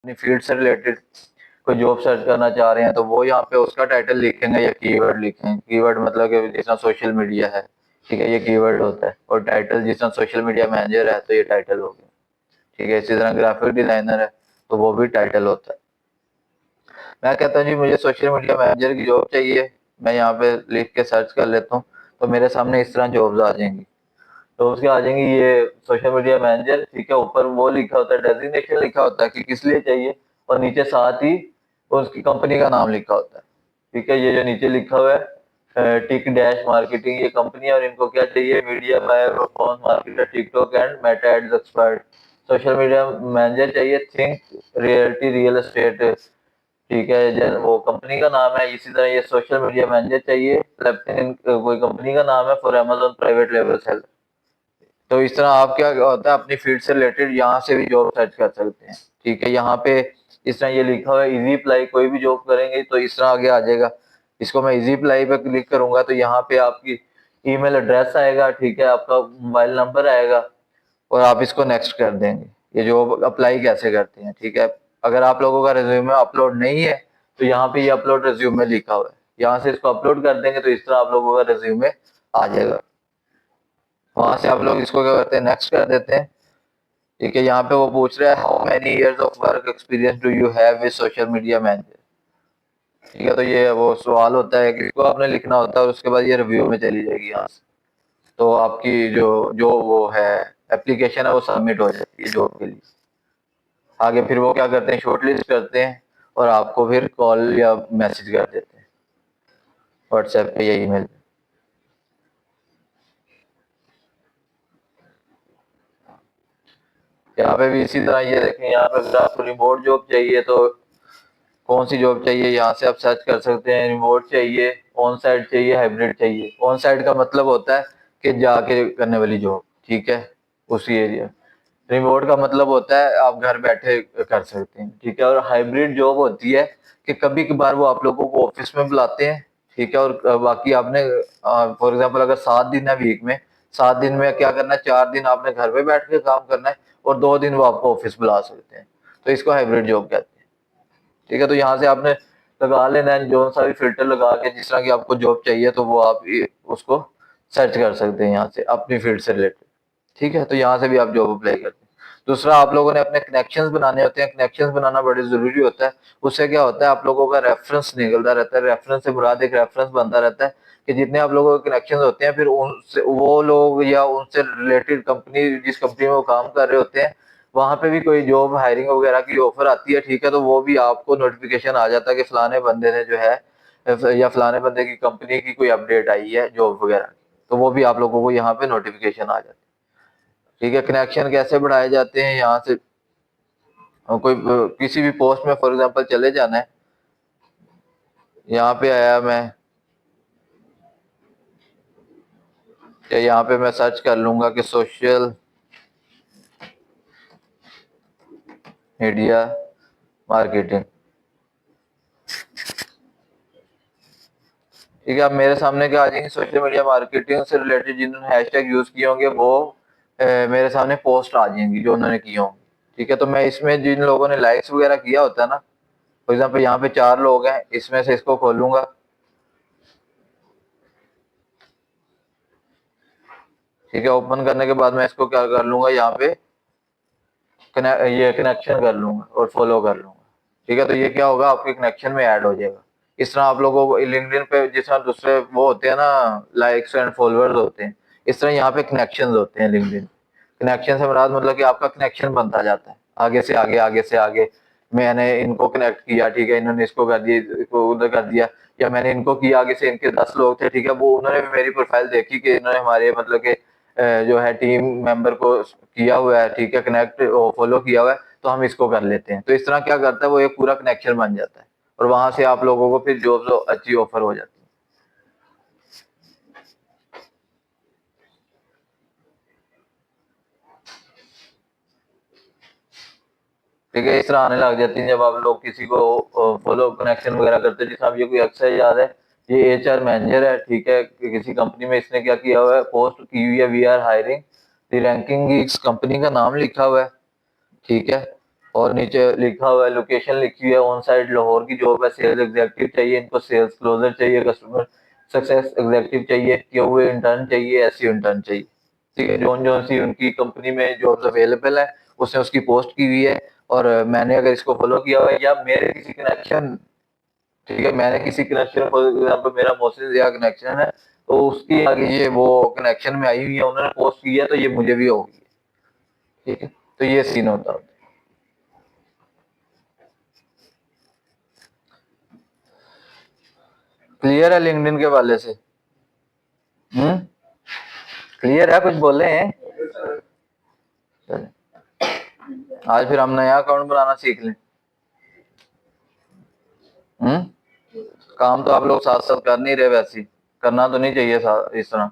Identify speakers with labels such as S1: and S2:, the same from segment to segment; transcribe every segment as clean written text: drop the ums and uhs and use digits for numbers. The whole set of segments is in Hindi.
S1: अपनी फील्ड से रिलेटेड कोई जॉब सर्च करना चाह रहे हैं तो वो यहाँ पे उसका टाइटल लिखेंगे या कीवर्ड लिखेंगे। कीवर्ड मतलब कि जिस तरह सोशल मीडिया है, ठीक है, ये कीवर्ड होता है। और टाइटल जिस तरह सोशल मीडिया मैनेजर है तो ये टाइटल हो गया, ठीक है। इसी तरह ग्राफिक डिजाइनर है तो वो भी टाइटल होता है। मैं कहता हूँ जी मुझे सोशल मीडिया मैनेजर की जॉब चाहिए, मैं यहाँ पे लिख के सर्च कर लेता हूँ तो मेरे सामने इस तरह जॉब्स आ जाएंगी। तो उसके आ जाएंगी ये सोशल मीडिया मैनेजर, ठीक है। ऊपर वो लिखा होता है, डेजिग्नेशन लिखा होता है कि किस लिए चाहिए, और नीचे साथ ही उसकी कंपनी का नाम लिखा होता है, ठीक है। ये जो नीचे लिखा हुआ है टिक डैश मार्केटिंग, ये कंपनी है और इनको क्या चाहिए, media buyer, performance marketer, TikTok and Meta ads expert. Social media manager चाहिए, थिंक रियलिटी रियल एस्टेट, ठीक है, वो कंपनी का नाम है। इसी तरह ये सोशल मीडिया मैनेजर चाहिए, कोई कंपनी का नाम है, for Amazon private level seller. तो इस तरह आप क्या होता है अपनी फील्ड से रिलेटेड यहाँ से भी जॉब सर्च कर सकते हैं, ठीक है। यहाँ पे इस तरह ये लिखा हुआ है इजी अप्लाई, कोई भी जॉब करेंगे तो इस तरह आगे आ जाएगा। इसको मैं इजी अप्लाई पे क्लिक करूंगा तो यहाँ पे आपकी ईमेल एड्रेस आएगा, ठीक है, आपका मोबाइल नंबर आएगा और आप इसको नेक्स्ट कर देंगे। ये जॉब अप्लाई कैसे करते हैं, ठीक है। अगर आप लोगों का रिज्यूमे अपलोड नहीं है तो यहाँ पे ये अपलोड रिज्यूमे लिखा हुआ है, यहाँ से इसको अपलोड कर देंगे तो इस तरह आप लोगों का रिज्यूमे आ जाएगा। वहां से आप लोग इसको क्या करते हैं, नेक्स्ट कर देते हैं, ठीक है। यहाँ पे वो पूछ रहा है how many years of work experience do you have with social media manager, ठीक है। तो ये वो सवाल होता है कि इसको आपने लिखना होता है और उसके बाद ये रिव्यू में चली जाएगी यहाँ से। तो आपकी जो जो वो है एप्लीकेशन है वो सबमिट हो जाती है जॉब के लिए। आगे फिर वो क्या करते हैं, शॉर्टलिस्ट करते हैं और आपको फिर कॉल या मैसेज कर देते हैं व्हाट्सएप पे या ईमेल पे। यहाँ पे भी इसी तरह ये देखें, यहाँ पे अगर आपको रिमोट जॉब चाहिए तो कौन सी जॉब चाहिए यहाँ से आप सर्च कर सकते हैं। रिमोट चाहिए, ऑन साइट चाहिए, हाइब्रिड चाहिए। ऑन साइट का मतलब होता है कि जाके करने वाली जॉब, ठीक है, उसी एरिया। रिमोट का मतलब होता है आप घर बैठे कर सकते हैं, ठीक है। और हाइब्रिड जॉब होती है कि कभी कभार वो आप लोगों को ऑफिस में बुलाते हैं, ठीक है। और बाकी आपने फॉर एग्जांपल अगर 7 दिन है वीक में, 7 दिन में क्या करना है, 4 दिन आपने घर पे बैठ के काम करना है और 2 दिन वो आपको ऑफिस बुला सकते हैं। तो इसको हाइब्रिड जॉब कहते हैं, ठीक है। तो यहाँ से आपने लगा लेना है जो सा भी फिल्टर लगा के जिस तरह की आपको जॉब चाहिए तो वो आप उसको सर्च कर सकते हैं यहाँ से अपनी फील्ड से रिलेटेड, ठीक है। तो यहाँ से भी आप जॉब अप्लाई करते हैं। दूसरा आप लोगों ने अपने कनेक्शंस बनाने होते हैं, कनेक्शंस बनाना बड़े जरूरी होता है। उससे क्या होता है आप लोगों का रेफरेंस निकलता रहता है, रेफरेंस से मुराद एक रेफरेंस बनता रहता है कि जितने आप लोगों के कनेक्शंस होते हैं फिर उनसे वो लोग या उनसे रिलेटेड कंपनी जिस कंपनी में वो काम कर रहे होते हैं वहां पे भी कोई जॉब हायरिंग वगैरह की ऑफर आती है, ठीक है। तो वो भी आपको नोटिफिकेशन आ जाता है कि फलाने बंदे ने जो है या फलाने बंदे की कंपनी की कोई अपडेट आई है जॉब वगैरह की, तो वो भी आप लोगों को यहाँ पे नोटिफिकेशन आ जाती है, ठीक है। कनेक्शन कैसे बढ़ाए जाते हैं यहाँ से, कोई किसी भी पोस्ट में फॉर एग्जांपल चले जाना है। यहाँ पे आया मैं, या यहाँ पे मैं सर्च कर लूंगा कि सोशल मीडिया मार्केटिंग, ठीक है। अब मेरे सामने क्या आ जाएंगे, सोशल मीडिया मार्केटिंग से रिलेटेड जिन्होंने हैशटैग यूज किए होंगे वो मेरे सामने पोस्ट आ जाएंगी जो उन्होंने की होंगी, ठीक है। तो मैं इसमें जिन लोगों ने लाइक्स वगैरह किया होता है ना, फॉर एग्जांपल यहाँ पे 4 लोग हैं, इसमें से इसको खोलूंगा, ठीक है। ओपन करने के बाद मैं इसको क्या कर लूंगा, यहाँ पे ये कनेक्शन कर लूंगा और फॉलो कर लूंगा, ठीक है। तो ये क्या होगा आपके कनेक्शन में ऐड हो जाएगा। इस तरह आप लोगों को लिंक्डइन पे जिस तरह दूसरे वो होते हैं ना लाइक्स एंड फॉलोअर्स होते हैं, इस तरह यहाँ पे कनेक्शन होते हैं लिंक्डइन। कनेक्शन से मुराद मतलब कि आपका कनेक्शन बनता जाता है आगे से आगे, आगे से आगे। मैंने इनको कनेक्ट किया, ठीक है, इन्होंने इसको कर दिया, इसको उधर कर दिया, या मैंने इनको किया, आगे से इनके 10 लोग थे, ठीक है, वो उन्होंने भी मेरी प्रोफाइल देखी कि इन्होंने हमारे मतलब के जो है टीम मेंबर को किया हुआ है, ठीक है, कनेक्ट फॉलो किया हुआ है, तो हम इसको कर लेते हैं। तो इस तरह क्या करता है वो एक पूरा कनेक्शन बन जाता है और वहां से आप लोगों को फिर जॉब अच्छी ऑफर हो जाती है, ठीक है। इस तरह आने लग जाती है जब आप लोग किसी को फॉलो कनेक्शन वगैरह करते हैं। जैसे आप ये कोई अक्सर याद है, ये एचआर मैनेजर है, ठीक है, कि किसी कंपनी में इसने क्या किया हुआ है, पोस्ट की हुई है we are hiring the ranking, इस कंपनी का नाम लिखा हुआ है, ठीक है। और नीचे लिखा हुआ है, लोकेशन लिखी हुई है, ऑन साइट लाहौर की जॉब है, सेल्स एग्जीक्यूटिव चाहिए, इनको सेल्स क्लोजर चाहिए, कस्टमर सक्सेस एग्जीक्यूटिव चाहिए, किए हुए इंटर्न चाहिए, ऐसी इंटर्न चाहिए। ठीक है, जौन जौन सी उनकी कंपनी में जॉब्स अवेलेबल है उसने उसकी पोस्ट की हुई है। और मैंने अगर इसको फॉलो किया हुआ है या मेरे किसी कनेक्शन, ठीक है, मैंने किसी कनेक्शन, फॉर एग्जाम्पल मेरा मोहसिन या कनेक्शन है, तो उसकी आगे ये वो कनेक्शन में आई हुई है, उन्होंने पोस्ट की है, तो ये मुझे भी होगी। ठीक है, तो ये सीन होता है। क्लियर है लिंक्डइन के वाले से? हम्म, क्लियर है, कुछ बोले हैं? चले, आज फिर हम नया अकाउंट बनाना सीख लें। काम तो आप लोग साथ साथ कर नहीं रहे, वैसे ही करना तो नहीं चाहिए इस तरह।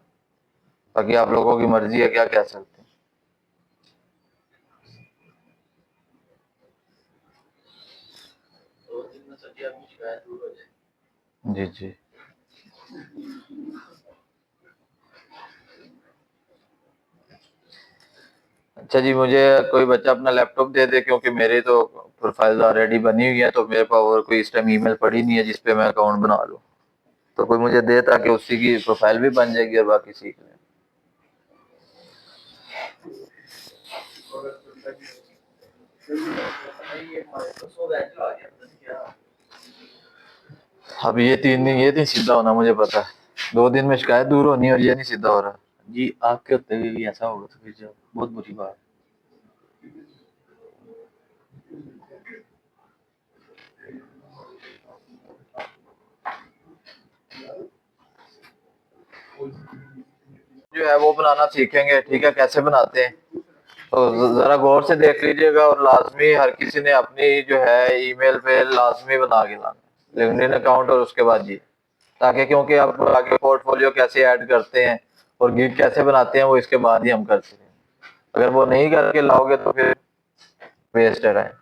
S1: बाकी आप लोगों की मर्जी है, क्या कह सकते हैं। जी जी। अच्छा जी, मुझे कोई बच्चा अपना लैपटॉप दे दे, क्योंकि मेरी तो प्रोफाइल ऑलरेडी बनी हुई है, तो मेरे पास और कोई इस टाइम ईमेल पड़ी नहीं है जिसपे मैं अकाउंट बना लूँ। तो कोई मुझे दे ताकि उसी की प्रोफाइल भी बन जाएगी और बाकी सीख लें। अब ये 3 दिन, ये दिन सीधा होना मुझे पता है, 2 दिन में शिकायत दूर होनी और ये नहीं सीधा हो रहा।
S2: जी आपके होते हुए भी ऐसा होगा तो फिर जो बहुत बुरी बात।
S1: जो है वो बनाना सीखेंगे, ठीक है, कैसे बनाते हैं तो जरा गौर से देख लीजिएगा। और लाजमी हर किसी ने अपनी जो है ईमेल पे लाजमी बना के लाना लिंक्डइन अकाउंट, और उसके बाद ये, ताकि क्योंकि आप आगे पोर्टफोलियो कैसे ऐड करते हैं और गिग कैसे बनाते हैं वो इसके बाद ही हम करते हैं। अगर वो नहीं करके लाओगे तो फिर वेस्ट है।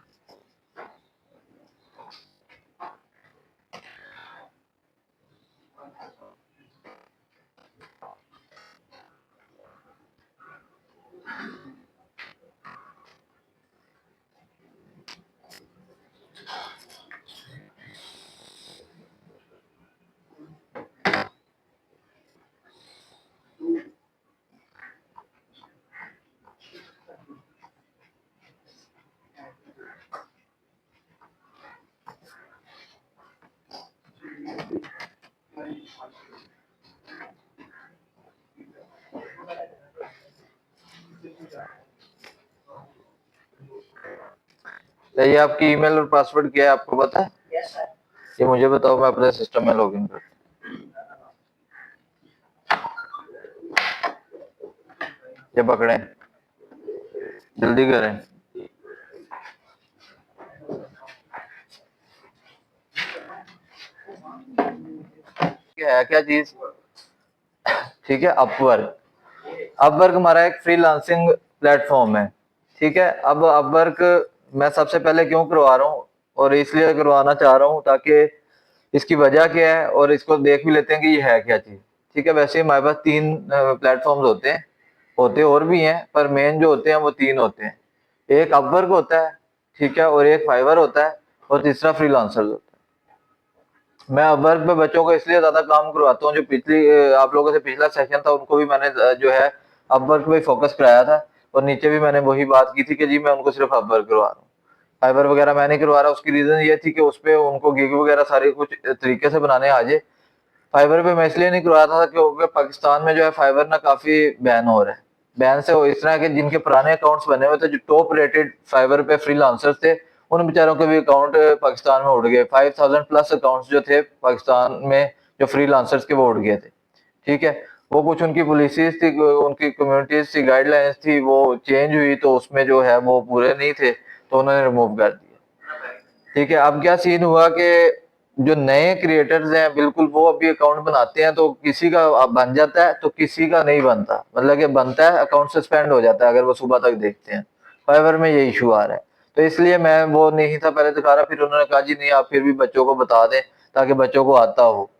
S1: तो ये आपकी ईमेल और पासवर्ड क्या है, आपको पता है? ये मुझे बताओ, मैं अपने सिस्टम में लॉगिन करता हूँ। ये पकड़े, जल्दी करें। है क्या चीज? ठीक है, अपवर्क। अपवर्क हमारा एक फ्रीलांसिंग प्लेटफॉर्म है। ठीक है, अब अपवर्क मैं सबसे पहले क्यों करवा रहा हूँ, और इसलिए करवाना चाह रहा हूँ ताकि इसकी वजह क्या है और इसको देख भी लेते हैं कि ये है क्या चीज। ठीक है, वैसे हमारे पास 3 प्लेटफॉर्म्स होते हैं, होते और भी हैं, पर मेन जो होते हैं वो 3 होते हैं। एक अपवर्क होता है, ठीक है, और एक फाइवर होता है, और तीसरा फ्रीलांसर होता है। मैं अपवर्क पे बच्चों को इसलिए ज्यादा काम करवाता हूँ, जो पिछली आप लोगों से पिछला सेशन था उनको भी मैंने जो है अपवर्क पे फोकस कराया था, और नीचे भी मैंने वही बात की थी कि जी मैं उनको सिर्फ अपवर्क करवा रहा हूँ, फाइबर वगैरह मैं नहीं करवा रहा। उसकी रीजन ये थी कि उस पे उनको गिग वगैरह सारे कुछ तरीके से बनाने आ जाए। फाइबर पे मैं इसलिए नहीं करवाता था क्योंकि पाकिस्तान में जो है फाइबर ना काफी बैन हो रहा है। बैन से इस तरह के जिनके पुराने अकाउंट्स बने हुए थे, जो टॉप रेटेड फाइबर पे फ्रीलांसर्स थे, उन बेचारों के भी अकाउंट पाकिस्तान में उड़ गए। 5000 प्लस अकाउंट्स जो थे पाकिस्तान में जो फ्रीलांसर्स के, वो उड़ गए थे। ठीक है, वो कुछ उनकी पॉलिसीज थी, उनकी कम्युनिटीज थी, गाइडलाइंस थी, वो चेंज हुई, तो उसमें जो है वो पूरे नहीं थे, तो उन्होंने रिमूव कर दिया। ठीक है, अब क्या सीन हुआ कि जो नए क्रिएटर्स हैं बिल्कुल, वो अभी अकाउंट बनाते हैं तो किसी का बन जाता है तो किसी का नहीं बनता, मतलब कि बनता है अकाउंट सस्पेंड हो जाता है अगर वो सुबह तक देखते हैं। फाइवर में ये इशू आ रहा है, तो इसलिए मैं वो नहीं था पहले दिखा रहा, फिर उन्होंने कहा जी नहीं, आप फिर भी बच्चों को बता दें ताकि बच्चों को आता हो,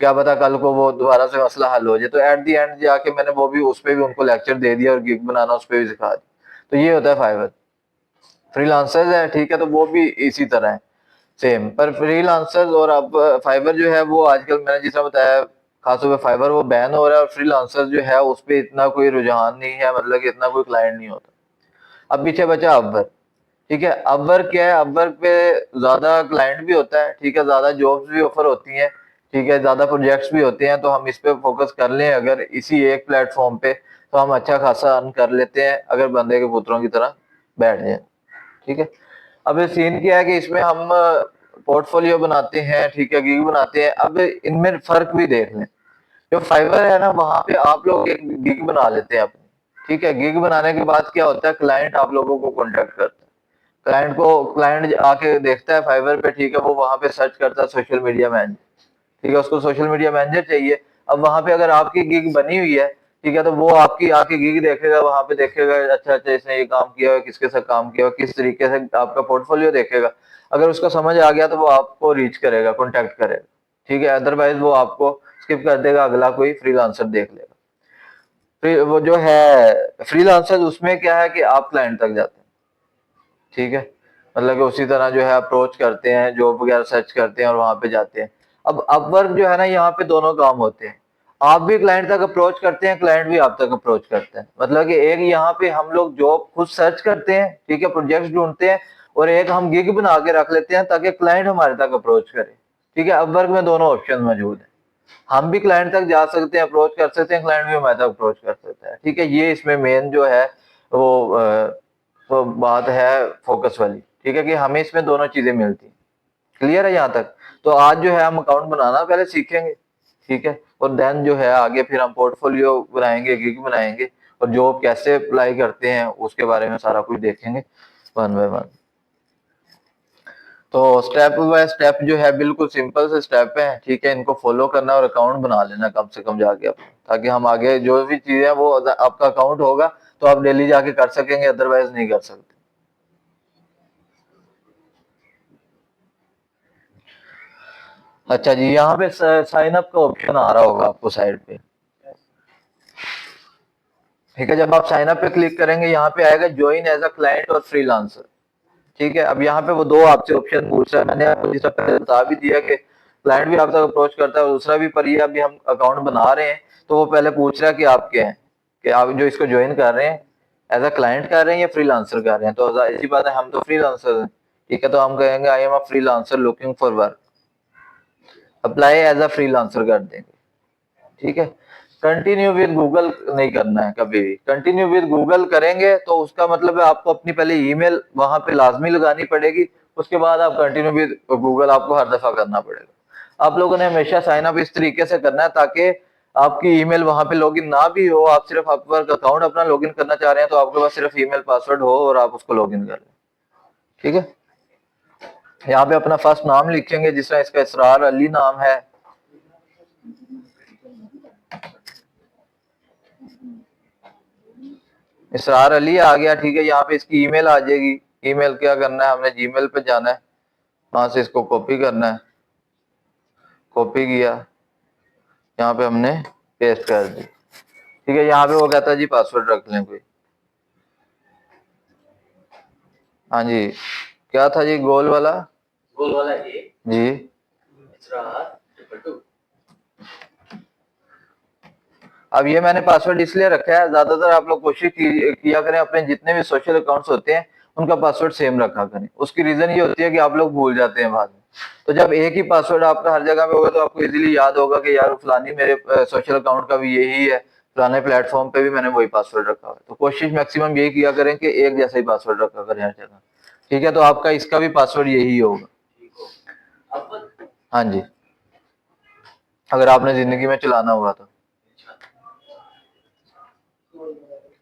S1: क्या पता कल को वो दोबारा से मसला हल हो जाए। तो एट दी एंड जाके मैंने वो भी उस पर भी उनको लेक्चर दे दिया और गिग बनाना उस पर भी सिखा दिया। तो ये होता है फाइवर। फ्रीलांसर्स है, ठीक है, तो वो भी इसी तरह है सेम। पर फ्रीलांसर्स और अब फाइवर जो है वो आजकल मैंने जिस तरह बताया, खासतौर पे फाइवर वो बैन हो रहा है, और फ्रीलांसर्स जो है उस पे इतना कोई रुझान नहीं है, मतलब कि इतना कोई क्लाइंट नहीं होता। अब पीछे बचा अपवर्क, ठीक है। अपवर्क क्या है, अपवर्क पे ज्यादा क्लाइंट भी होता है, ठीक है, ज्यादा जॉब्स भी ऑफर होती हैं, ठीक है, ज्यादा प्रोजेक्ट्स भी होते हैं, तो हम इस पे फोकस कर लें अगर इसी एक प्लेटफॉर्म पे, तो हम अच्छा खासा अर्न कर लेते हैं अगर बंदे के पुत्रों की तरह बैठ जाए, ठीक है। अब ये सीन क्या है कि इसमें हम पोर्टफोलियो बनाते हैं, ठीक है, गिग बनाते हैं। अब इनमें फर्क भी देख लें। जो फाइवर है ना, वहां पे आप लोग एक गिग बना लेते हैं अपनी, ठीक है। गिग बनाने के बाद क्या होता है, क्लाइंट आप लोगों को कॉन्टेक्ट करता है। क्लाइंट आके देखता है फाइवर पे, ठीक है, वो वहां पे सर्च करता है सोशल मीडिया मैनेजर, ठीक है, उसको सोशल मीडिया मैनेजर चाहिए। अब वहां पे अगर आपकी गिग बनी हुई है, ठीक है, तो वो आपकी आके गिग देखेगा, वहां पे देखेगा अच्छा अच्छा इसने ये काम किया है, किसके साथ काम किया है, किस तरीके से आपका पोर्टफोलियो देखेगा। अगर उसको समझ आ गया तो वो आपको रीच करेगा, कॉन्टेक्ट करेगा, ठीक है। अदरवाइज वो आपको स्किप कर देगा, अगला कोई फ्रीलांसर देख लेगा। फिर वो जो है फ्रीलांसर, उसमें क्या है कि आप क्लाइंट तक जाते हैं, ठीक है, मतलब कि उसी तरह जो है अप्रोच करते हैं, जॉब वगैरह सर्च करते हैं और वहां पे जाते हैं। अब अपवर्क जो है ना, यहाँ पे दोनों काम होते हैं। आप भी क्लाइंट तक अप्रोच करते हैं, क्लाइंट भी आप तक अप्रोच करते हैं, मतलब कि एक यहाँ पे हम लोग जॉब खुद सर्च करते हैं, ठीक है, प्रोजेक्ट्स ढूंढते हैं, और एक हम गिग बना के रख लेते हैं ताकि क्लाइंट हमारे तक अप्रोच करे, ठीक है। अपवर्क में दोनों ऑप्शन मौजूद है, हम भी क्लाइंट तक जा सकते हैं, अप्रोच कर सकते हैं, क्लाइंट भी हमारे तक अप्रोच कर सकता है, ठीक है। ये इसमें मेन जो है वो बात है फोकस वाली, ठीक है, कि हमें इसमें दोनों चीजें मिलती हैं। क्लियर है यहाँ तक? तो आज जो है हम अकाउंट बनाना पहले सीखेंगे, ठीक है, और देन जो है आगे फिर हम पोर्टफोलियो बनाएंगे, गिग बनाएंगे, और जॉब कैसे अप्लाई करते हैं उसके बारे में सारा कुछ देखेंगे वन बाय वन। तो स्टेप बाय स्टेप जो है बिल्कुल सिंपल से स्टेप है, ठीक है, इनको फॉलो करना और अकाउंट बना लेना कम से कम जाके अपना, ताकि हम आगे जो भी चीजें वो आपका अकाउंट होगा तो आप डेली जाके कर सकेंगे, अदरवाइज नहीं कर सकते। अच्छा जी, यहाँ पे साइन अप का ऑप्शन आ रहा होगा आपको साइड पे, ठीक है। जब आप साइन अप पे क्लिक करेंगे, यहाँ पे आएगा ज्वाइन एज अ क्लाइंट और फ्रीलांसर, ठीक है। अब यहाँ पे वो दो आपसे ऑप्शन पूछ रहा है, मैंने आपको जिस पहले बता भी दिया कि क्लाइंट भी आप तक अप्रोच करता है और दूसरा भी, पर ये अभी हम अकाउंट बना रहे हैं तो वो पहले पूछ रहा है कि आप क्या हैं, कि आप जो इसको ज्वाइन कर रहे हैं एज अ क्लाइंट कर रहे हैं या फ्रीलांसर कर रहे हैं। तो ऐसी बात है, हम तो फ्रीलांसर हैं, ठीक है, तो हम कहेंगे I am a freelancer looking for work, apply as a freelancer कर देंगे, ठीक है। कंटिन्यू विद गूगल नहीं करना है कभी भी। कंटिन्यू विद गूगल करेंगे तो उसका मतलब है आपको अपनी पहले ईमेल वहां पे लाजमी लगानी पड़ेगी, उसके बाद आप कंटिन्यू विद गूगल आपको हर दफा करना पड़ेगा। आप लोगों ने हमेशा साइन अप इस तरीके से करना है ताकि आपकी ईमेल वहां पे लॉगिन ना भी हो, आप सिर्फ अपवर्क अकाउंट अपना लॉगिन करना चाह रहे हैं तो आपके पास सिर्फ ईमेल पासवर्ड हो और आप उसको लॉगिन कर लें, ठीक है। यहाँ पे अपना फर्स्ट नाम लिखेंगे, जिस तरह इसका इसरार अली नाम है, इसरार अली आ गया, ठीक है। यहाँ पे इसकी ईमेल आ जाएगी। ईमेल क्या करना है, हमने जीमेल पे जाना है, वहां से इसको कॉपी करना है, कॉपी किया, यहाँ पे हमने पेस्ट कर दी, ठीक है। यहाँ पे वो कहता है जी पासवर्ड रख लें कोई। हाँ जी, क्या था जी
S2: गोल वाला ए
S1: जी,
S2: इसरार ट्रिपल टू।
S1: अब ये मैंने पासवर्ड इसलिए रखा है, ज्यादातर आप लोग कोशिश किया करें अपने जितने भी सोशल अकाउंट्स होते हैं उनका पासवर्ड सेम रखा करें। उसकी रीजन ये होती है कि आप लोग भूल जाते हैं बाद में। तो जब एक ही पासवर्ड आपका हर जगह पे होगा तो आपको इजीली याद होगा कि यार फलानी मेरे सोशल अकाउंट का भी यही है, फलाने प्लेटफॉर्म पे भी मैंने वही पासवर्ड रखा हुआ है। तो कोशिश मैक्सिमम यही किया करें कि एक जैसा ही पासवर्ड रखा करें हर जगह, ठीक है। तो आपका इसका भी पासवर्ड यही होगा,
S2: अब
S1: हाँ जी, अगर आपने जिंदगी में चलाना हुआ तो।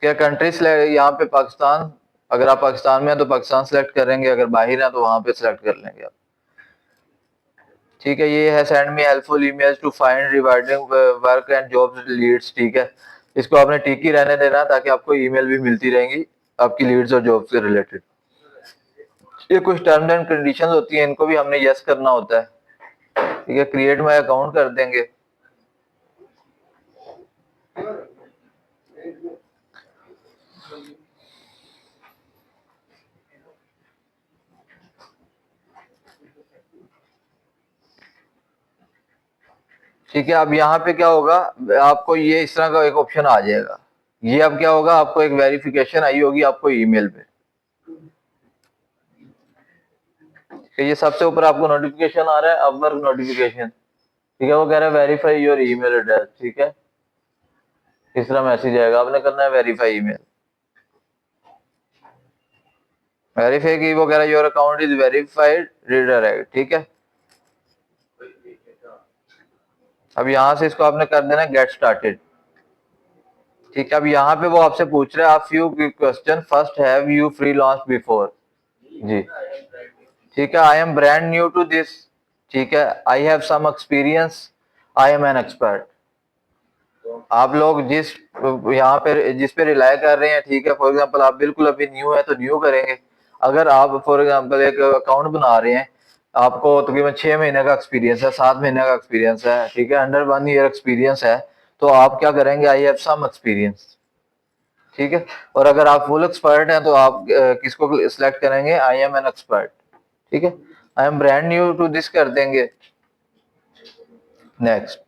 S1: क्या कंट्री यहाँ पे पाकिस्तान, अगर आप पाकिस्तान में हैं तो पाकिस्तान सेलेक्ट करेंगे, अगर बाहर हैं तो वहां पे सेलेक्ट कर लेंगे आप, ठीक है। ये है send me helpful emails to find regarding work and job leads, ठीक है। इसको आपने टिक ही रहने देना ताकि आपको ईमेल भी मिलती रहेंगी आपकी लीड्स और जॉब से रिलेटेड। ये कुछ टर्म्स एंड कंडीशंस होती हैं, इनको भी हमने यस करना होता है, ठीक है। क्रिएट माई अकाउंट कर देंगे, ठीक है। अब यहाँ पे क्या होगा, आपको ये इस तरह का एक ऑप्शन आ जाएगा। ये अब क्या होगा, आपको एक वेरिफिकेशन आई होगी आपको ईमेल पे। तो ये सबसे ऊपर आपको नोटिफिकेशन आ रहा है, अपवर्क नोटिफिकेशन। ठीक है, वो कह रहा है वेरीफाई योर ईमेल एड्रेस। ठीक है, इस तरह मैसेज आएगा, आपने करना है वेरीफाई ईमेल। वेरीफाई की वो कह रहा है your account is verified, redirect. ठीक है, अब यहां से इसको आपने कर देना गेट स्टार्टेड। ठीक है, अब यहाँ पे वो आपसे पूछ रहा है आप few question, first have you freelance before. जी, ठीक है, I am brand new to this. ठीक है, I have some experience, I am an expert. आप लोग जिस यहाँ पे जिस पे रिलाय कर रहे हैं, ठीक है, फॉर एग्जांपल आप बिल्कुल अभी न्यू है तो न्यू करेंगे। अगर आप फॉर एग्जांपल एक अकाउंट बना रहे हैं, आपको तकरीबन 6 महीने का एक्सपीरियंस है, 7 महीने का एक्सपीरियंस है, ठीक है, अंडर 1 ईयर एक्सपीरियंस है, तो आप क्या करेंगे, आई हैव सम एक्सपीरियंस। ठीक है, और अगर आप फुल एक्सपर्ट हैं तो आप किसको सिलेक्ट करेंगे, आई एम एन एक्सपर्ट। ठीक है, I am brand new to this कर देंगे, नेक्स्ट।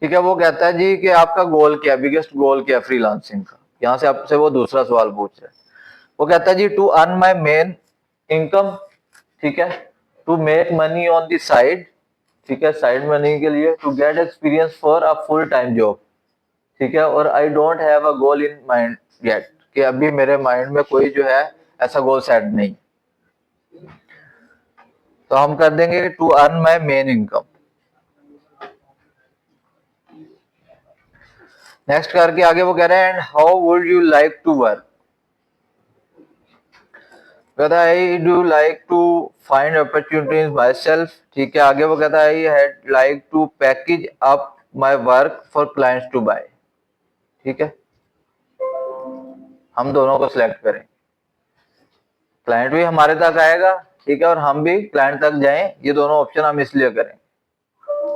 S1: ठीक है, वो कहता है जी कि आपका गोल क्या है, बिगेस्ट गोल क्या है फ्रीलांसिंग का। यहाँ से आपसे वो दूसरा सवाल पूछ रहा है। वो कहता है जी to earn my main income. ठीक है, to make money on the side. ठीक है, साइड मनी के लिए, to get experience for a full time job. ठीक है, और I don't have a goal in mind yet, कि अभी मेरे माइंड में कोई जो है ऐसा गोल सेट नहीं। तो हम कर देंगे to earn my main income. Next करके आगे वो कह रहे हैं and how would you like to work. कहता है I do like to find opportunities myself. ठीक है, आगे वो कहता है I had like to package up my work for clients to buy. ठीक है, हम दोनों को सिलेक्ट करें, क्लाइंट भी हमारे तक आएगा, ठीक है, और हम भी क्लाइंट तक जाएं। ये दोनों ऑप्शन हम इसलिए करें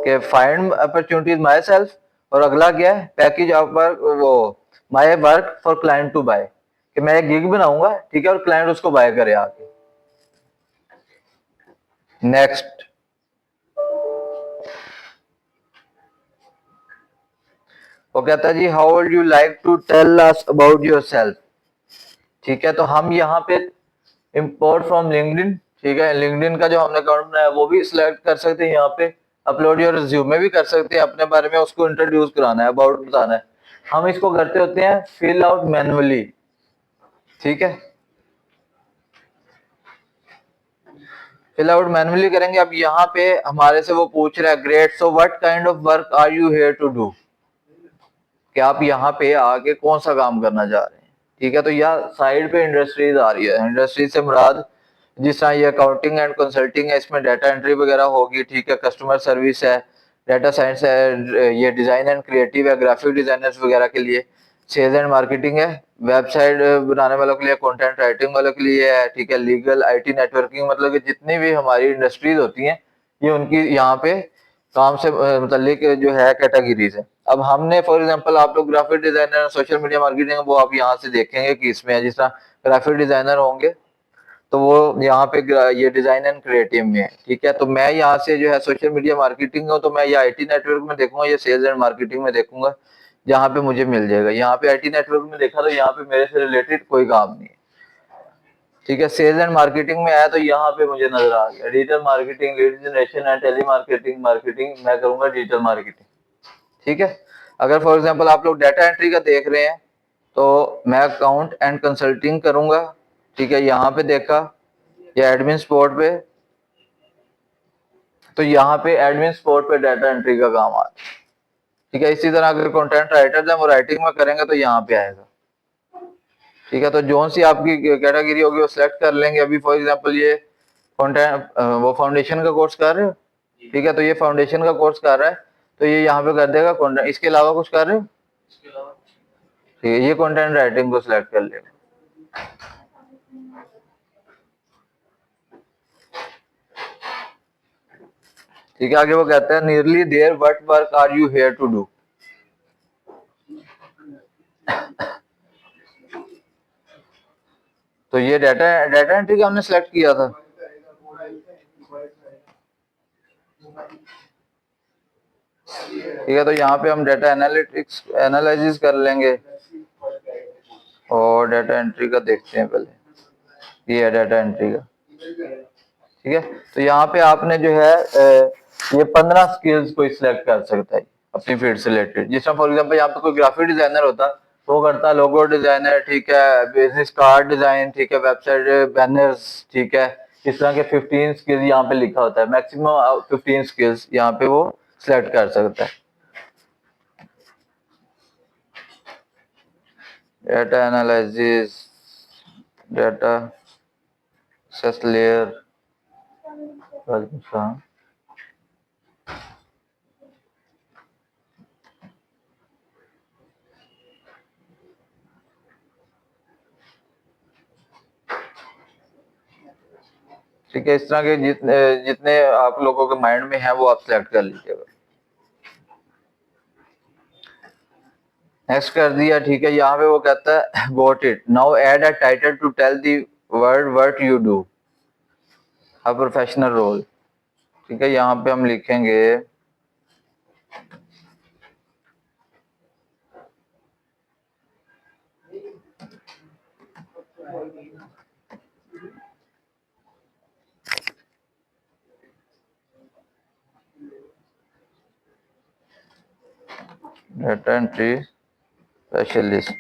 S1: कि फाइंड अपॉर्चुनिटीज माई सेल्फ, और अगला क्या है, पैकेज अप वर्क, वो my work for client to buy, कि मैं एक गिग बनाऊंगा, ठीक है, और क्लाइंट उसको बाय करे आके। नेक्स्ट, वो कहता है जी how would you like to tell us about yourself. ठीक है, तो हम यहाँ पे इंपोर्ट फ्रॉम लिंक्डइन। ठीक है, लिंक्डइन का जो हमने अकाउंट बनाया वो भी सिलेक्ट कर सकते हैं, यहाँ पे अपलोड योर रिज्यूमे भी कर सकते हैं, अपने बारे में उसको इंट्रोड्यूस कराना है, अबाउट बताना है। हम इसको करते होते हैं फिल आउट मैनुअली। ठीक है, फिल आउट मैनुअली करेंगे। अब यहाँ पे हमारे से वो पूछ रहा है great, so what kind of work are you here to do, कि आप यहाँ पे आके कौन सा काम करना चाह रहे हैं। ठीक है, तो यह साइड पे इंडस्ट्रीज आ रही है। इंडस्ट्रीज से मुराद जिस तरह ये अकाउंटिंग एंड कंसल्टिंग है, इसमें डाटा एंट्री वगैरह होगी। ठीक है, कस्टमर सर्विस है, डाटा साइंस है, ये डिजाइन एंड क्रिएटिव है, ग्राफिक डिजाइनर्स वगैरह के लिए, सेल्स एंड मार्केटिंग है, वेबसाइट बनाने वालों के लिए, कंटेंट राइटिंग वालों के लिए है। ठीक है, लीगल, आईटी, नेटवर्किंग, मतलब कि जितनी भी हमारी इंडस्ट्रीज होती हैं ये उनकी यहाँ पे काम से मतलब जो है कैटेगरीज है। अब हमने फॉर एग्जांपल, आप लोग graphic designer, social media marketing, वो आप यहाँ से देखेंगे कि इसमें है। जिस तरह ग्राफिक डिजाइनर होंगे तो वो यहाँ पे ये डिजाइन एंड क्रिएटिव में है। ठीक है, तो मैं यहाँ से जो है सोशल मीडिया मार्केटिंग हो तो मैं ये आईटी नेटवर्क में देखूंगा, ये सेल्स एंड मार्केटिंग में देखूंगा, जहाँ पे मुझे मिल जाएगा। यहाँ पे आईटी नेटवर्क में देखा तो यहाँ पे मेरे से रिलेटेड कोई काम नहीं है। ठीक है, सेल्स एंड मार्केटिंग में आया तो यहाँ पे मुझे नजर आ गया digital marketing, lead generation and telemarketing, मैं करूंगा डिजिटल मार्केटिंग। ठीक है, अगर फॉर एग्जांपल आप लोग डाटा एंट्री का देख रहे हैं तो मैं अकाउंट एंड कंसल्टिंग करूंगा। ठीक है, यहाँ पे देखा या एडमिन सपोर्ट पे, तो यहाँ पे एडमिन सपोर्ट पे डाटा एंट्री का काम आता है। ठीक है, इसी तरह अगर कंटेंट राइटर है वो राइटिंग में करेंगे तो यहाँ पे आएगा। ठीक है, तो जोन सी आपकी कैटेगरी होगी वो सिलेक्ट कर लेंगे। अभी फॉर एग्जांपल ये कंटेंट वो फाउंडेशन का कोर्स कर रहे हो, ठीक है, तो ये फाउंडेशन का कोर्स कर रहा है तो ये यहाँ पे कर देगा कंटेंट। इसके अलावा कुछ कर रहे हो, ठीक है, ये कंटेंट राइटिंग को सिलेक्ट कर लेगा। ठीक है, आगे वो कहता है nearly there what work are you here to do. तो ये डाटा डाटा एंट्री का हमने सिलेक्ट किया था। ठीक है। तो यहाँ पे हम डाटा एनालिटिक्स एनालिसिस कर लेंगे और डाटा एंट्री का देखते हैं पहले। ये है डाटा एंट्री का, ठीक है। तो यहाँ पे आपने जो है ये 15 स्किल्स कोई सिलेक्ट कर सकता है अपनी फील्ड से रिलेटेड। जिसमें फॉर एग्जांपल यहाँ पे कोई ग्राफिक डिजाइनर होता, वो करता लोगो डिजाइनर, ठीक है, बिजनेस कार्ड डिजाइन, ठीक है, वेबसाइट बैनर्स, ठीक है। इस तरह के 15 स्किल्स यहाँ पे लिखा होता है, मैक्सिमम 15 स्किल्स यहाँ पे वो सिलेक्ट कर सकता है। Data analysis, data access layer, ठीक है। इस तरह के जितने जितने आप लोगों के माइंड में है वो आप सिलेक्ट कर लीजिएगा। नेक्स्ट कर दिया, ठीक है। यहाँ पे वो कहता है got it, now add a title to tell the word what you do, a professional role, ठीक है। यहाँ पे हम लिखेंगे डाटा एंट्री स्पेशलिस्ट,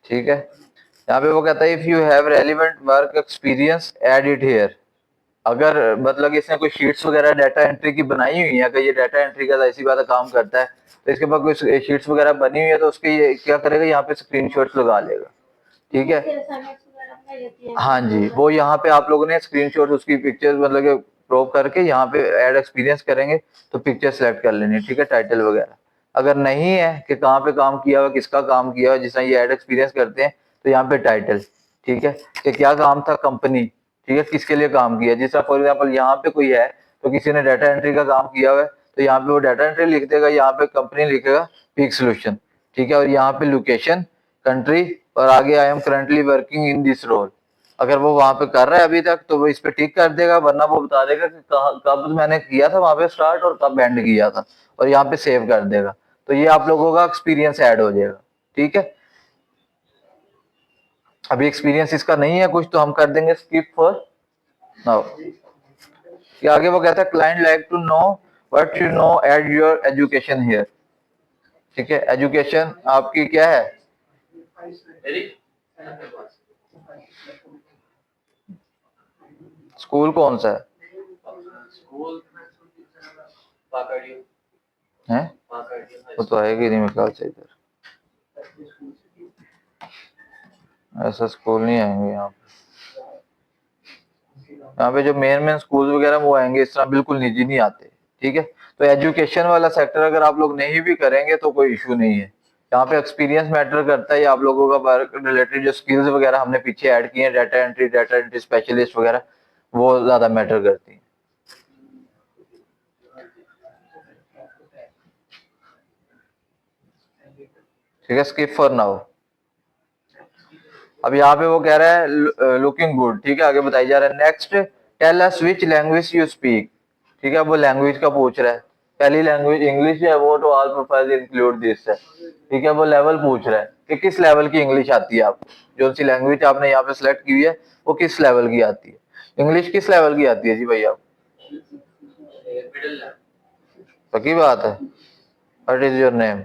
S1: ठीक है। यहाँ पे वो कहता है if you have relevant work experience add it here. अगर मतलब इसने कोई शीट्स वगैरह डाटा एंट्री की बनाई हुई है, अगर ये डाटा एंट्री का ऐसी बात काम करता है, तो इसके पास कोई शीट्स वगैरह बनी हुई है तो उसके ये क्या करेगा, यहाँ पे स्क्रीनशॉट्स लगा लेगा, ठीक है। हाँ जी, वो यहाँ पे आप लोगों ने स्क्रीनशॉट उसकी पिक्चर मतलब कि क्रॉप करके यहाँ पे ऐड एक्सपीरियंस करेंगे तो पिक्चर सेलेक्ट कर लेनी, ठीक है, टाइटल वगैरह। अगर नहीं है कि कहाँ पे काम किया हुआ, किसका काम किया हुआ, जिस तरह ये ऐड एक्सपीरियंस करते हैं, तो यहाँ पे टाइटल, ठीक है, कि क्या काम था, कंपनी, ठीक है, किसके लिए काम किया। जिस तरह फॉर एग्जाम्पल यहाँ पे कोई है तो किसी ने डाटा एंट्री का काम किया हुआ है, तो यहाँ पे वो डाटा एंट्री लिख देगा, यहाँ पे कंपनी लिखेगा पीक सोल्यूशन, ठीक है, और यहाँ पे लोकेशन, कंट्री, और आगे I am currently working in this role. अगर वो वहां पे कर रहा है अभी तक तो वो इस पे टिक कर देगा, वरना वो बता देगा कि कब मैंने किया था वहां पे स्टार्ट और कब एंड किया था, और यहाँ पे सेव कर देगा। तो ये आप लोगों का एक्सपीरियंस ऐड हो जाएगा, ठीक है। अभी एक्सपीरियंस इसका नहीं है कुछ, तो हम कर देंगे स्किप फॉर नाउ। ये आगे वो कहता है client like to know what you know add your education here, ठीक है। एजुकेशन आपकी क्या है, स्कूल कौन सा है, वो तो आएगी नहीं मेरे ख्याल से, इधर ऐसा स्कूल नहीं आएंगे यहाँ पे। यहाँ पे जो मेन स्कूल वगैरह वो आएंगे, इस तरह बिल्कुल निजी नहीं आते, ठीक है। तो एजुकेशन वाला सेक्टर अगर आप लोग नहीं भी करेंगे तो कोई इशू नहीं है। यहाँ पे एक्सपीरियंस मैटर करता है, आप लोगों का वर्क रिलेटेड जो स्किल्स वगैरह हमने पीछे ऐड किए हैं, डाटा एंट्री स्पेशलिस्ट वगैरह, वो ज्यादा मैटर करती है, ठीक है। Skip for now. अब यहाँ पे वो कह रहा है लुकिंग गुड, ठीक है, आगे बताई जा रहा है next tell us which language you speak, ठीक है। वो लैंग्वेज का पूछ रहा है, पहली लैंग्वेज इंग्लिश है, वो तो ऑल प्रोफाइल इंक्लूड दिस है, ठीक है। वो लेवल पूछ रहा है कि किस लेवल की इंग्लिश आती है आपको, जो सी लैंग्वेज आपने यहाँ पे सिलेक्ट की हुई है वो किस लेवल की आती है, इंग्लिश किस लेवल की आती है जी भैया, पक्की बात है। व्हाट इज योर नेम,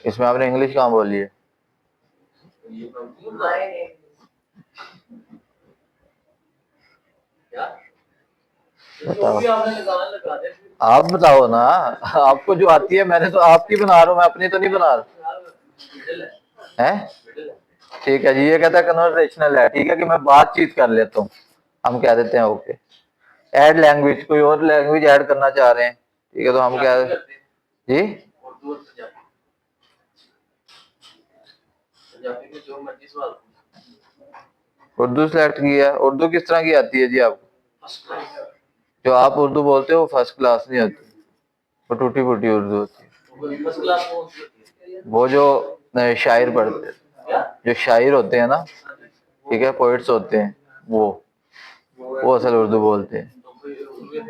S1: इसमें आपने इंग्लिश कहाँ बोली है, बताओ, आप बताओ ना, आपको जो आती है, मैंने तो आपकी बना रहा हूँ, मैं अपनी तो नहीं बना रहा है, ठीक है जी। ये कहता है कन्वर्सेशनल है, ठीक है, कि मैं बातचीत कर लेता हूँ, हम कह देते हैं ओके। ऐड लैंग्वेज, कोई और लैंग्वेज ऐड करना चाह रहे हैं, ठीक है, तो हम क्या जी, उर्दू सेलेक्ट किया। उर्दू किस तरह की आती है जी आपको, जो आप उर्दू बोलते हो वो फर्स्ट क्लास नहीं होती, वो टूटी फूटी उर्दू होती है, वो जो शायर पढ़ते जो शायर होते हैं ना, ठीक है, पोइट्स होते हैं, वो असल उर्दू बोलते हैं।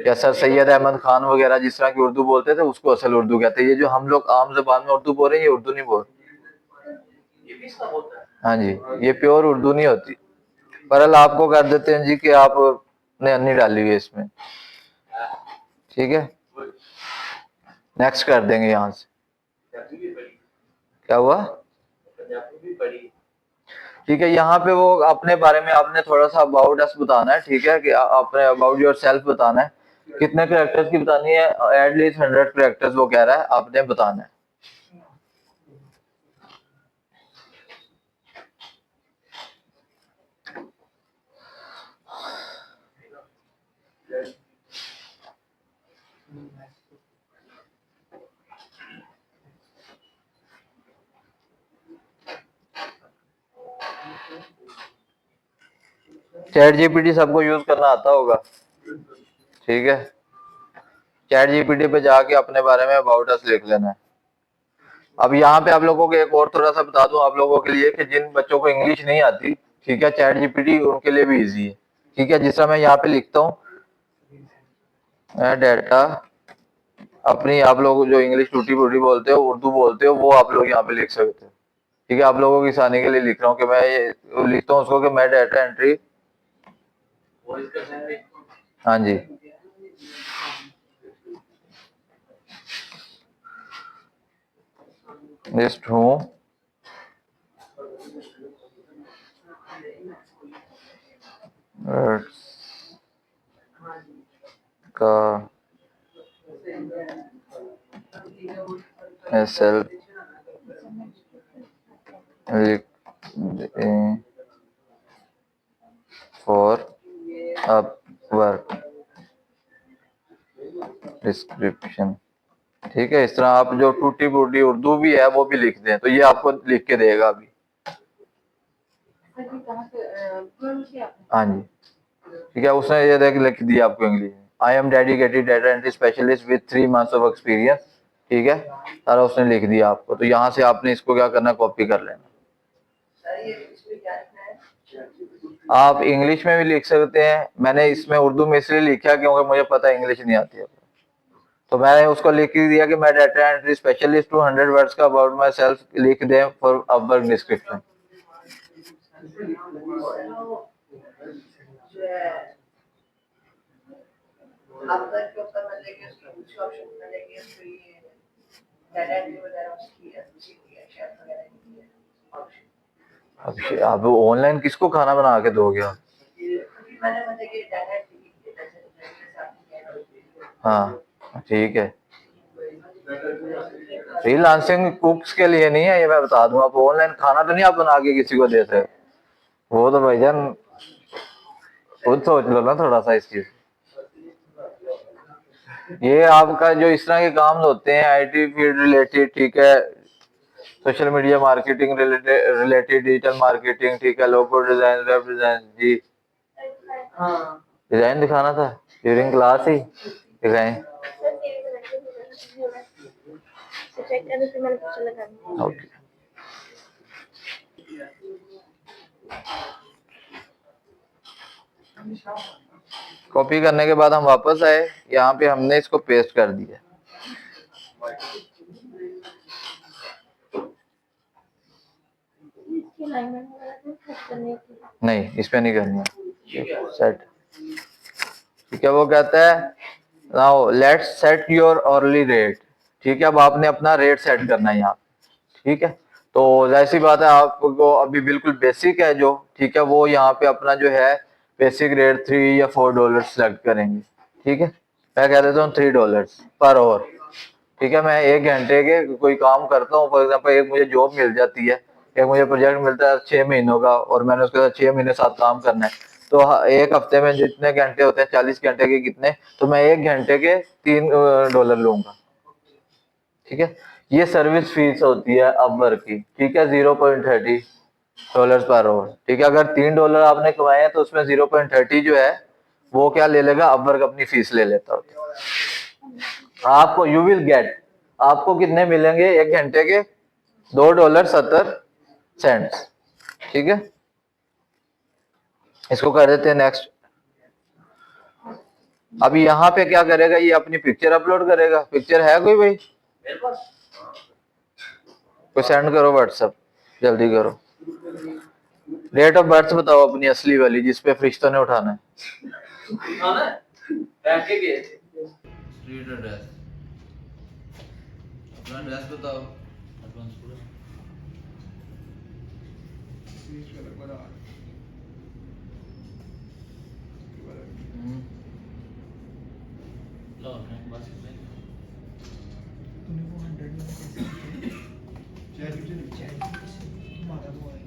S1: या सर सैयद अहमद खान वगैरह जिस तरह की उर्दू बोलते थे, उसको असल उर्दू कहते हैं। ये जो हम लोग आम जबान में उर्दू बोल रहे हैं, ये उर्दू नहीं बोल। हाँ जी, ये प्योर उर्दू नहीं होती। पर अल्लाह आपको कर देते हैं जी कि आपने अन्नी डाली हुई है इसमें, ठीक है। नेक्स्ट कर देंगे यहाँ से। क्या हुआ? ठीक है, यहाँ पे वो अपने बारे में आपने थोड़ा सा अबाउट अस बताना है, ठीक है, कि आपने अबाउट योर सेल्फ बताना है। कितने कैरेक्टर्स की बतानी है? एटलीस्ट 100 कैरेक्टर्स वो कह रहा है, आपने बताना है। चैट जीपीटी सबको यूज करना आता होगा, ठीक है। चैट जीपीटी पे जाके अपने बारे में अबाउट अस लिख लेना है। अब यहाँ पे आप लोगों को एक और थोड़ा सा बता दूं आप लोगों के लिए कि जिन बच्चों को इंग्लिश नहीं आती, ठीक है, चैट जीपीटी उनके लिए भी इजी है, ठीक है। जिस तरह मैं यहाँ पे लिखता हूँ डाटा, अपनी आप लोग जो इंग्लिश टूटी फूटी बोलते हो, उर्दू बोलते हो, वो आप लोग यहाँ पे लिख सकते हो, ठीक है। आप लोगों की आसानी के लिए लिख रहा हूँ कि मैं ये लिखता हूँ उसको कि मैं डाटा एंट्री, हाँ जी, लिस्ट हूँ का एसएल लिख फॉर अपवर्क डिस्क्रिप्शन, ठीक है। इस तरह आप जो टूटी फूटी उर्दू भी है वो भी लिख दें, तो ये आपको लिख के देगा अभी। हाँ जी, ठीक है, उसने ये देख लिख दिया आपको इंग्लिश में, I am dedicated data entry specialist with 3 months of experience, ठीक है, सारा उसने लिख दिया आपको। तो यहाँ से आपने इसको क्या करना, कॉपी कर लेना। आप इंग्लिश में भी लिख सकते हैं, मैंने इसमें उर्दू में इसलिए लिखा क्योंकि मुझे पता इंग्लिश नहीं आती है, तो मैंने उसको लिख ही दिया कि मैं डाटा एंट्री स्पेशलिस्ट हूँ, 100 वर्ड्स का अबाउट माई सेल्फ लिख दें फॉर अवर डिस्क्रिप्शन। अब ऑनलाइन किसको खाना बना के दोगे आप? हाँ ठीक है, फ्रीलांसिंग कुक्स के लिए नहीं है ये, मैं बता दूं। आप ऑनलाइन खाना तो नहीं आप बना के किसी को दे सकते, वो तो भाईजान खुद सोच लो ना थोड़ा सा इस चीज। ये आपका जो इस तरह के काम होते हैं आईटी फील्ड रिलेटेड, ठीक है, social media marketing related, digital marketing, ठीक है, लोगो डिजाइन, वेब डिजाइन जी। डिजाइन दिखाना था ड्यूरिंग क्लास ही दिखाएं। ओके, कॉपी करने के बाद हम वापस आए, यहाँ पे हमने इसको पेस्ट कर दिया। नहीं, इस पे नहीं करनी है, सेट, ठीक है। वो कहता है now let's set your early rate, ठीक है। अब आपने अपना रेट सेट करना है यहाँ, ठीक है। तो जाहिर सी बात है आपको अभी बिल्कुल बेसिक है जो, ठीक है, वो यहाँ पे अपना जो है बेसिक रेट $3 या $4 सेलेक्ट करेंगे, ठीक है। मैं कह देता हूँ $3 पर आवर, ठीक है। मैं 1 घंटे के कोई काम करता हूँ, फॉर एग्जाम्पल एक मुझे जॉब मिल जाती है, एक मुझे प्रोजेक्ट मिलता है 6 महीनों का, और मैंने उसके साथ 6 महीने साथ काम करना है, तो एक हफ्ते में जितने घंटे होते हैं 40 घंटे के कितने, तो मैं 1 घंटे के $3 लूंगा, ठीक है। ये सर्विस फीस होती है अपवर्क की, ठीक है, $0.30 पर आवर, ठीक है। अगर $3 आपने कमाए हैं तो उसमें 0.30 जो है वो क्या ले लेगा, अपवर्क अपनी फीस ले लेता होता है। आपको यू विल गेट, आपको कितने मिलेंगे 1 घंटे के? $2.70 सेंड। ठीक है, इसको कर देते हैं नेक्स्ट। अभी यहाँ पे क्या करेगा, ये अपनी पिक्चर अपलोड करेगा। पिक्चर है कोई भाई? कोई सेंड करो व्हाट्सएप, जल्दी करो। डेट ऑफ बर्थ बताओ अपनी असली वाली, जिसपे फरिश्तों ने उठाना है। स्ट्रीट एड्रेस, अपना एड्रेस बताओ।
S3: तूने वो 100 में कैसे तुम्हारा वो है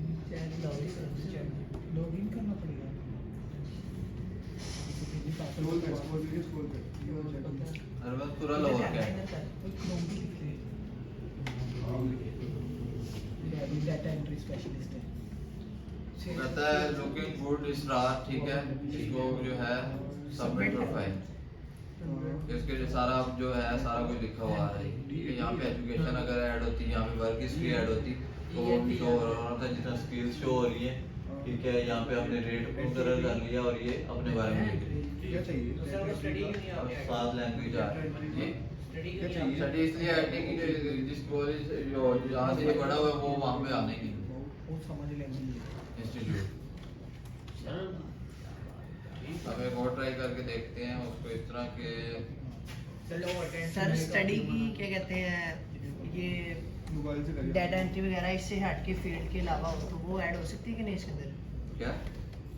S3: लॉगिन करना पड़ेगा।
S1: हर वक्त पूरा लोग क्या है?
S3: डाटा एंट्री स्पेशलिस्ट है।
S1: कहता है लुकिंग गुड स्टार। ठीक है, इसको जो है सबमिट प्रोफाइल, इसके जो सारा जो है सारा कुछ लिखा हुआ है। ठीक है, यहाँ पे एजुकेशन अगर ऐड होती, यहाँ पे वर्क हिस्ट्री ऐड होती तो वो भी शो हो रहा था, जितना स्किल्स शो हो रही है। ठीक है, यहाँ पे हमने रेट मुकर्रर कर लिया और ये अपने बारे में लिख लिया। 7 लैंग्वेज आ रही है। स्टडी इसलिए आईटी की जिस कॉलेज जो जहाँ से ये पढ़ा हुआ है वो वहाँ पे आने की
S3: वो समझ लेंगे।
S1: इंस्टीट्यूट। अब एक और ट्राई करके देखते हैं उसको इस तरह के।
S4: सर स्टडी की क्या कहते हैं, ये डाटा एंट्री वगैरह इससे हट के फील्ड के अलावा हो तो वो ऐड हो सकती है कि नहीं इसके अंदर?
S1: क्या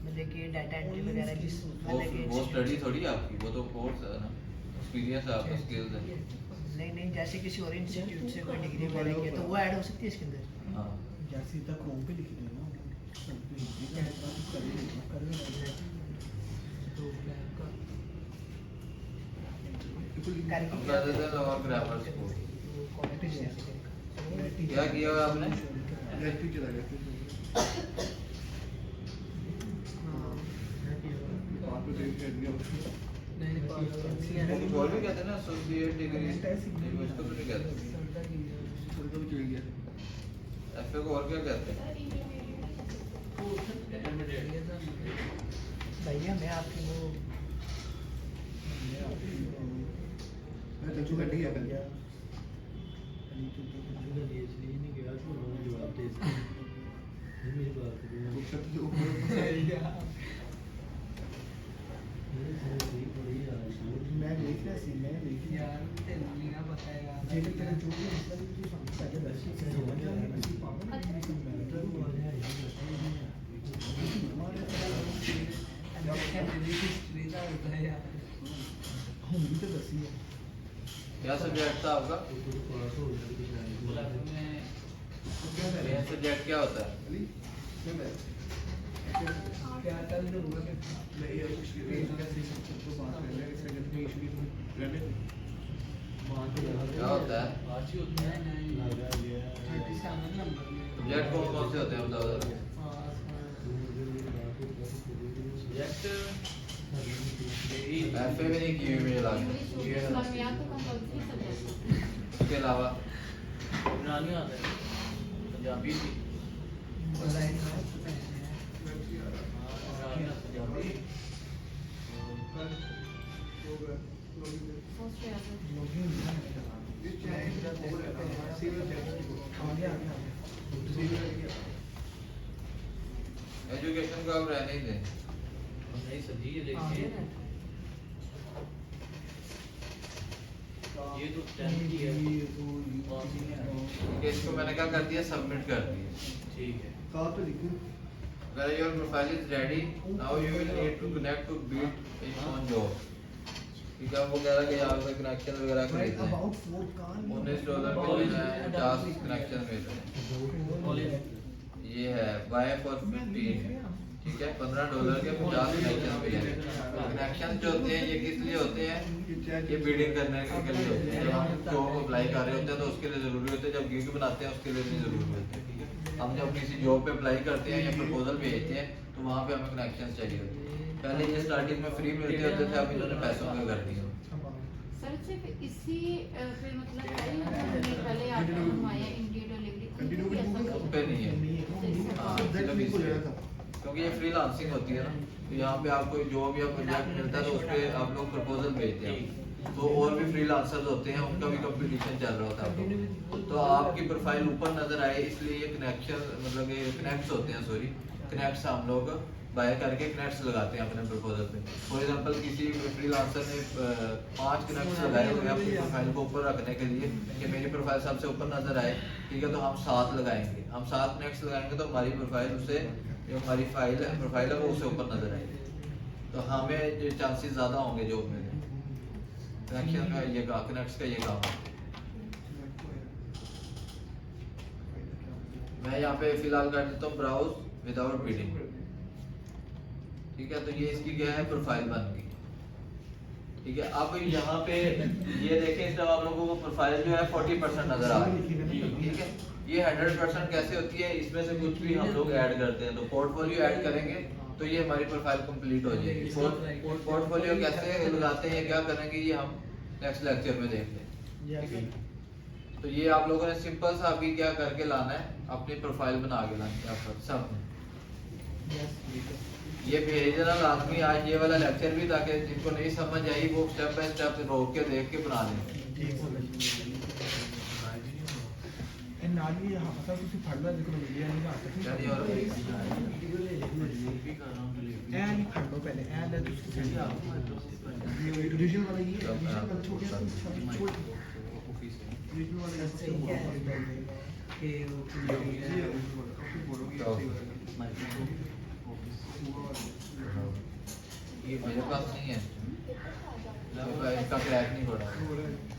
S4: मतलब कि डाटा एंट्री वगैरह जिस
S1: वो स्टडी थोड़ी है आपकी, वो तो कोर्स है ना, एक्सपीरियंस है आपका, स्किल्स है।
S4: नहीं जैसे किसी और इंस्टीट्यूट से कोई डिग्री वगैरह की है तो वो ऐड हो सकती है इसके अंदर?
S1: हाँ,
S3: जैसे तक होम पे लिख देना
S1: हम कर देते हैं लोअर ग्रामर स्कूल। क्या किया हुआ आपने? कुछ और भी कहते हैं ना, एसोसिएट डिग्री, उसको तो नहीं कहते। एफए को और क्या कहते हैं?
S4: भैया मैं आपकी वो
S3: मैं देख रहा सी मैं देख यार तेरा बताएगा जेल तेरा जो भी मतलब तू पहले दर्शन से समझ आ रहा है कि पापा ने मैटर हुआ है हमारे हिस्ट्री का होता है यार हम भी तो दसी है।
S1: क्या सब्जेक्ट था आपका? ये सब्जेक्ट क्या होता है?
S3: क्या कल हुआ कि नहीं है कुछ भी का सिस्टम को बात कर रहे हैं सेकंड में इशू रहने
S1: क्या होता है? सब्जेक्ट कौन कौन से होते हैं बताओ जरा। एफए भी नहीं की हुई मुझे लगा। उसके अलावा
S2: पंजाबी थी।
S1: एजुकेशन को अब रहने ही दें।
S2: नहीं सर जी ये देखिए ये तो 10 की है।
S1: ठीक है, इसको मैंने क्या कर दिया, सबमिट कर दिया।
S2: ठीक है।
S1: Whether your profile is ready, now you will need to connect to Beat on job. ठीक है, वो कह रहा है कि यहाँ पे कनेक्शन वगैरह खरीदना है। $19 पे जो है 50 कनेक्शन मिल रहे हैं। ये है buy for 15। ठीक है, $15 के 50 कनेक्शन भी है। कनेक्शन जो होते हैं ये किस लिए होते हैं? ये बिडिंग करने के लिए होते हैं। जब हम जॉब अप्लाई कर रहे होते हैं तो उसके लिए जरूरी होते हैं, जब गिग बनाते हैं उसके लिए नहीं जरूरी होते हैं। ठीक है, हम जब किसी जॉब पे अप्लाई करते हैं या प्रपोजल भेजते हैं तो वहाँ पे हमें कनेक्शन चाहिए होते हैं। पहले ये स्टार्टिंग में फ्री मिलते होते थे, अब इन्होंने पैसों का कर दिया।
S5: सर सिर्फ इसी पे मतलब है या हमने पहले आपने मंगवाया इंडिया डिलीवरी
S1: उस पे नहीं है। क्योंकि ये फ्रीलांसिंग होती है ना, तो यहाँ पे आपको जॉब या प्रोजेक्ट मिलता है तो उस पर आप लोग प्रपोजल भेजते हैं, तो और भी फ्रीलांसर्स होते हैं, उनका भी कंपटीशन चल रहा होता है आप लोग। तो आपकी प्रोफाइल ऊपर नजर आए इसलिए ये कनेक्शन मतलब ये कनेक्ट्स होते हैं, सॉरी कनेक्ट्स हम लोग बाय करके कनेक्ट्स लगाते हैं अपने प्रपोजल पे। फॉर एग्जांपल किसी फ्रीलांसर ने 5 कनेक्ट्स लगाए हुए हैं अपनी प्रोफाइल को ऊपर रखने के लिए कि मेरी प्रोफाइल सबसे ऊपर नजर आए, ठीक है, तो हम 7 लगाएंगे, हम 7 कनेक्ट्स लगाएंगे तो हमारी प्रोफाइल उसे जो हमारी प्रोफाइल है वो उसे ऊपर नजर आएगी, तो हमें चांसेस ज़्यादा होंगे जॉब में। कनेक्शन का ये कनेक्ट्स का ये काम है। मैं यहाँ पे फिलहाल कर देता हूँ ब्राउज विदाउट बिडिंग, ठीक है, तो ये इसकी क्या है प्रोफाइल बन गई, ठीक है। अब यहाँ पे ये देखें इस आप लोगों को प्रोफाइल जो है 40% नजर आ रही है, ठीक है। ये 100% कैसे होती है, इसमें से कुछ भी हम लोग ऐड करते हैं, तो पोर्टफोलियो ऐड करेंगे तो ये हमारी प्रोफाइल कंप्लीट हो जाएगी। पोर्टफोलियो कैसे लगाते हैं, क्या करेंगे, ये हम नेक्स्ट लेक्चर में देखते हैं, ठीक है। तो ये आप लोगों ने सिंपल सा अभी क्या करके लाना है, अपनी प्रोफाइल बना के लानी है आप सब। ये भेजना लाजमी आज ये वाला लेक्चर भी, ताकि जिनको नहीं समझ आई वो स्टेप बाय स्टेप रोक के देख के बना लें।
S3: ਨਾਲ ਵੀ ਹਫਤਾ ਤੁਸੀਂ ਫੜ ਲਾ ਦੇਖੋ ਵੀਡੀਓ ਨਹੀਂ ਆ ਸਕਦੀ
S1: चलिए और
S3: ਇਹ ਨਹੀਂ ਫੜ ਲਓ ਪਹਿਲੇ ਇਹ ਲੈ ਤੁਸੀਂ ਸੈਂਡ ये रीजनल वाला ये रीजनल वाला छोड़ दिया रीजनल वाला
S4: कि
S1: ये मेरे पास नहीं है, इसका क्रैक नहीं पड़ा।